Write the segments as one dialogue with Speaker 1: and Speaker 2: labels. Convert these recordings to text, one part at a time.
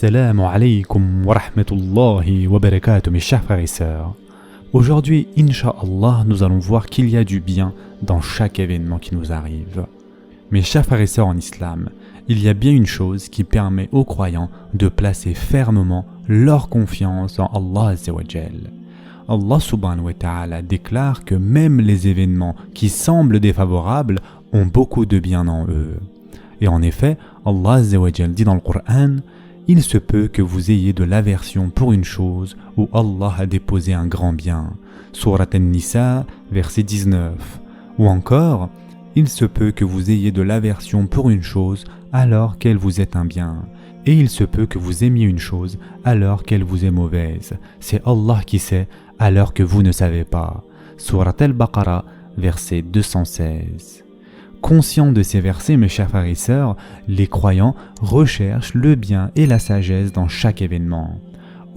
Speaker 1: Assalamu alaikum wa rahmatullahi wa barakatuh mes chers frères et sœurs. Aujourd'hui, Inch'Allah, nous allons voir qu'il y a du bien dans chaque événement qui nous arrive. Mes chers frères et sœurs en islam, il y a bien une chose qui permet aux croyants de placer fermement leur confiance en Allah Azza wa Jal. Allah subhanahu wa ta'ala déclare que même les événements qui semblent défavorables ont beaucoup de bien en eux. Et en effet, Allah Azza wa Jal dit dans le Coran: il se peut que vous ayez de l'aversion pour une chose où Allah a déposé un grand bien. Surat An-Nisa, verset 19. Ou encore, il se peut que vous ayez de l'aversion pour une chose alors qu'elle vous est un bien. Et il se peut que vous aimiez une chose alors qu'elle vous est mauvaise. C'est Allah qui sait alors que vous ne savez pas. Surat Al-Baqarah, verset 216. Conscients de ces versets, mes chers frères et sœurs, les croyants recherchent le bien et la sagesse dans chaque événement.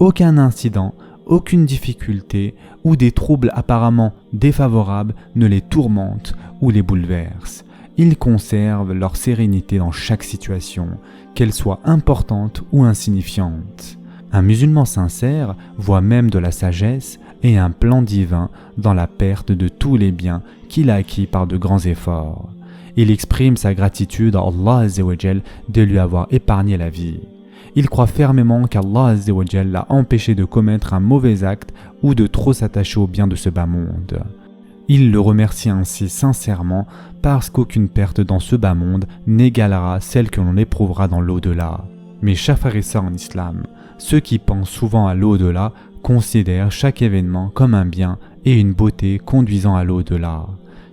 Speaker 1: Aucun incident, aucune difficulté ou des troubles apparemment défavorables ne les tourmentent ou les bouleversent. Ils conservent leur sérénité dans chaque situation, qu'elle soit importante ou insignifiante. Un musulman sincère voit même de la sagesse et un plan divin dans la perte de tous les biens qu'il a acquis par de grands efforts. Il exprime sa gratitude à Allah Azza wa Jal de lui avoir épargné la vie. Il croit fermement qu'Allah Azza wa Jal l'a empêché de commettre un mauvais acte ou de trop s'attacher aux biens de ce bas monde. Il le remercie ainsi sincèrement parce qu'aucune perte dans ce bas monde n'égalera celle que l'on éprouvera dans l'au-delà. Mes chers frères et sœurs en islam, ceux qui pensent souvent à l'au-delà considèrent chaque événement comme un bien et une beauté conduisant à l'au-delà.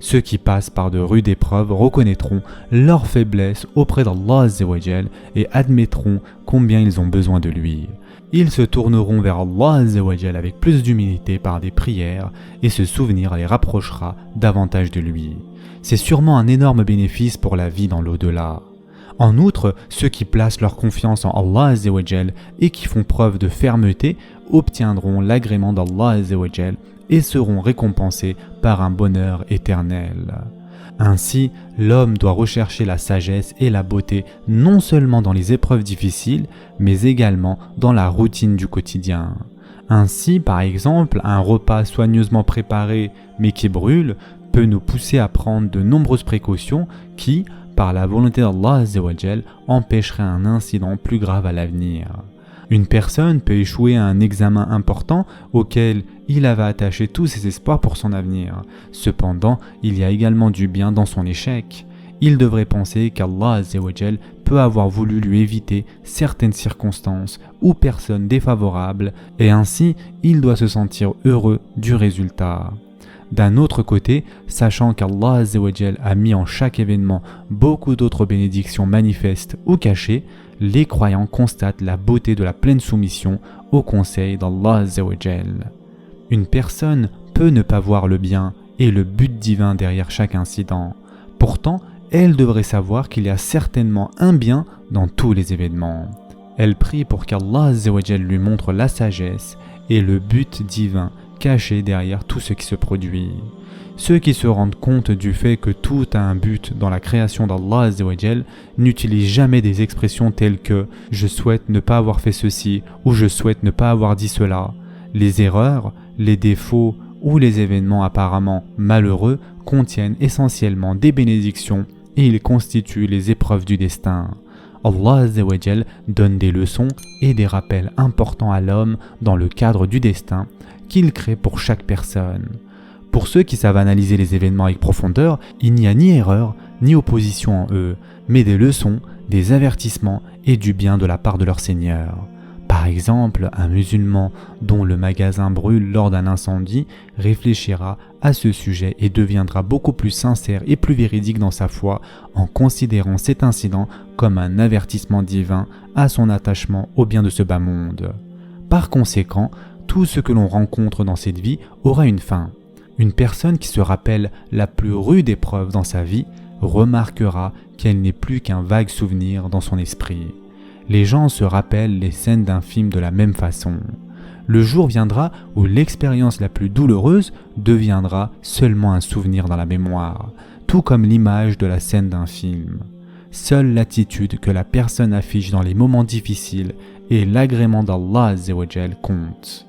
Speaker 1: Ceux qui passent par de rudes épreuves reconnaîtront leur faiblesse auprès d'Allah Azza wa Jal et admettront combien ils ont besoin de lui. Ils se tourneront vers Allah Azza wa Jal avec plus d'humilité par des prières et ce souvenir les rapprochera davantage de lui. C'est sûrement un énorme bénéfice pour la vie dans l'au-delà. En outre, ceux qui placent leur confiance en Allah Azza wa Jal et qui font preuve de fermeté obtiendront l'agrément d'Allah Azza wa Jal et seront récompensés par un bonheur éternel. Ainsi, l'homme doit rechercher la sagesse et la beauté non seulement dans les épreuves difficiles, mais également dans la routine du quotidien. Ainsi, par exemple, un repas soigneusement préparé mais qui brûle peut nous pousser à prendre de nombreuses précautions qui, par la volonté d'Allah Azza wa Jal, empêcheraient un incident plus grave à l'avenir. Une personne peut échouer à un examen important auquel il avait attaché tous ses espoirs pour son avenir. Cependant, il y a également du bien dans son échec. Il devrait penser qu'Allah Azza wa Jal peut avoir voulu lui éviter certaines circonstances ou personnes défavorables et ainsi il doit se sentir heureux du résultat. D'un autre côté, sachant qu'Allah Azza wa Jal a mis en chaque événement beaucoup d'autres bénédictions manifestes ou cachées, les croyants constatent la beauté de la pleine soumission au conseil d'Allah Azza wa Jal. Une personne peut ne pas voir le bien et le but divin derrière chaque incident. Pourtant, elle devrait savoir qu'il y a certainement un bien dans tous les événements. Elle prie pour qu'Allah Azza wa Jal lui montre la sagesse et le but divin caché derrière tout ce qui se produit. Ceux qui se rendent compte du fait que tout a un but dans la création d'Allah Azza wa Jal n'utilisent jamais des expressions telles que « je souhaite ne pas avoir fait ceci » ou « je souhaite ne pas avoir dit cela ». Les erreurs, les défauts ou les événements apparemment malheureux contiennent essentiellement des bénédictions et ils constituent les épreuves du destin. Allah Azza wa Jal donne des leçons et des rappels importants à l'homme dans le cadre du destin qu'il crée pour chaque personne. Pour ceux qui savent analyser les événements avec profondeur, il n'y a ni erreur ni opposition en eux, mais des leçons, des avertissements et du bien de la part de leur Seigneur. Par exemple, un musulman dont le magasin brûle lors d'un incendie réfléchira à ce sujet et deviendra beaucoup plus sincère et plus véridique dans sa foi en considérant cet incident comme un avertissement divin à son attachement au bien de ce bas monde. Par conséquent, tout ce que l'on rencontre dans cette vie aura une fin. Une personne qui se rappelle la plus rude épreuve dans sa vie remarquera qu'elle n'est plus qu'un vague souvenir dans son esprit. Les gens se rappellent les scènes d'un film de la même façon. Le jour viendra où l'expérience la plus douloureuse deviendra seulement un souvenir dans la mémoire, tout comme l'image de la scène d'un film. Seule l'attitude que la personne affiche dans les moments difficiles et l'agrément d'Allah Azza wa Jal compte.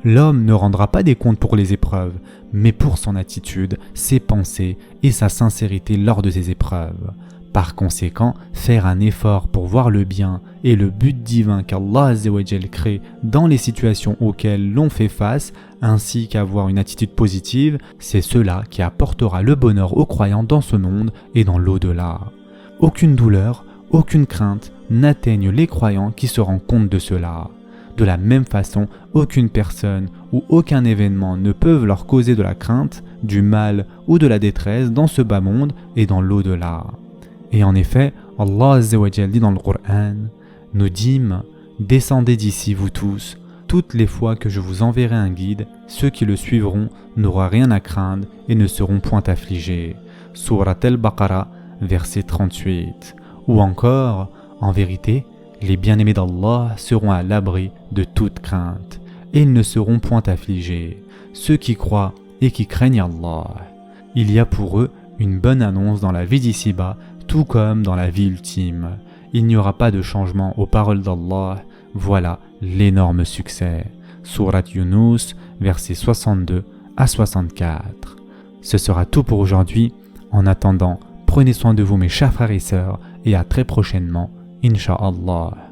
Speaker 1: L'homme ne rendra pas des comptes pour les épreuves, mais pour son attitude, ses pensées et sa sincérité lors de ces épreuves. Par conséquent, faire un effort pour voir le bien et le but divin qu'Allah Azza wa Jal crée dans les situations auxquelles l'on fait face, ainsi qu'avoir une attitude positive, c'est cela qui apportera le bonheur aux croyants dans ce monde et dans l'au-delà. Aucune douleur, aucune crainte n'atteignent les croyants qui se rendent compte de cela. De la même façon, aucune personne ou aucun événement ne peuvent leur causer de la crainte, du mal ou de la détresse dans ce bas monde et dans l'au-delà. Et en effet, Allah Azza wa Jal dit dans le Coran, nous dîmes, descendez d'ici vous tous, toutes les fois que je vous enverrai un guide, ceux qui le suivront n'auront rien à craindre et ne seront point affligés. Surat al-Baqarah, verset 38. Ou encore, en vérité, les bien-aimés d'Allah seront à l'abri de toute crainte, et ils ne seront point affligés, ceux qui croient et qui craignent Allah. Il y a pour eux une bonne annonce dans la vie d'ici-bas, tout comme dans la vie ultime. Il n'y aura pas de changement aux paroles d'Allah, voilà l'énorme succès. Surat Yunus, versets 62 à 64. Ce sera tout pour aujourd'hui. En attendant, prenez soin de vous mes chers frères et sœurs, et à très prochainement, Inch'Allah.